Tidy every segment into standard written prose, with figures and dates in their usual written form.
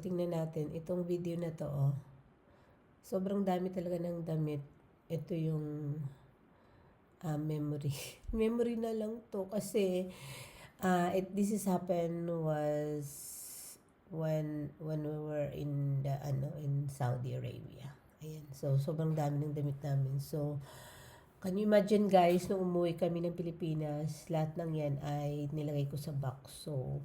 tingnan natin itong video na 'to, oh. Sobrang dami talaga ng damit. Ito yung, memory. Memory na lang 'to kasi, this is happened was when we were in the in Saudi Arabia. Ayan, so sobrang dami ng damit namin. So, can you imagine guys, nung umuwi kami ng Pilipinas, lahat ng yan ay nilagay ko sa box. So,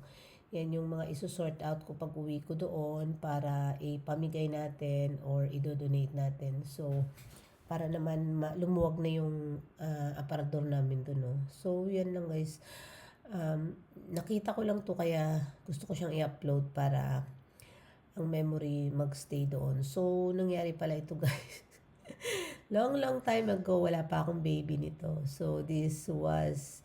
yan yung mga isusort out ko pag uwi ko doon para ipamigay natin or idodonate natin. So, para naman lumuwag na yung aparador namin doon, no? So, yan lang guys. Nakita ko lang to kaya gusto ko siyang i-upload para ang memory magstay doon. So, nangyari pala ito guys. Long time ago, wala pa akong baby nito. So, this was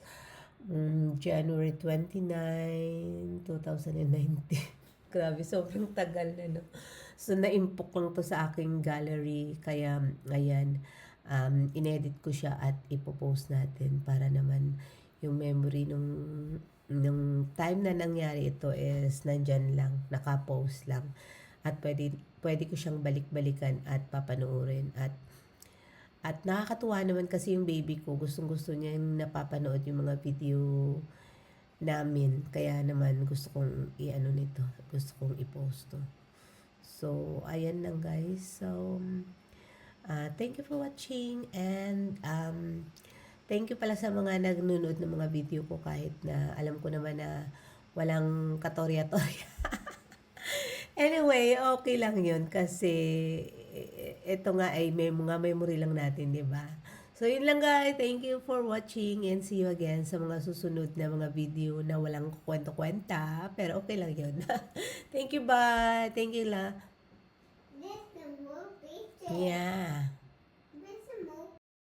January 29, 2019. Grabe, sobrang tagal na, no? So, naimpok lang to sa aking gallery. Kaya, ayan, inedit ko siya at ipopost natin para naman yung memory nung time na nangyari ito is nandyan lang, nakapost lang. At pwede ko siyang balik-balikan at papanoorin. At nakakatuwa naman kasi yung baby ko, gustong-gusto niya yung napapanood yung mga video namin. Kaya naman gusto kong i-ano nito, gusto kong i-post to. So, ayan lang guys. So, thank you for watching and thank you pala sa mga nagnunood ng mga video ko kahit na alam ko naman na walang katorya-torya. Anyway, okay lang yun kasi ito nga ay may mga memory lang natin, di ba? So, yun lang guys. Thank you for watching and see you again sa mga susunod na mga video na walang kwento-kwenta. Pero okay lang yun. Thank you, bye. Thank you, la.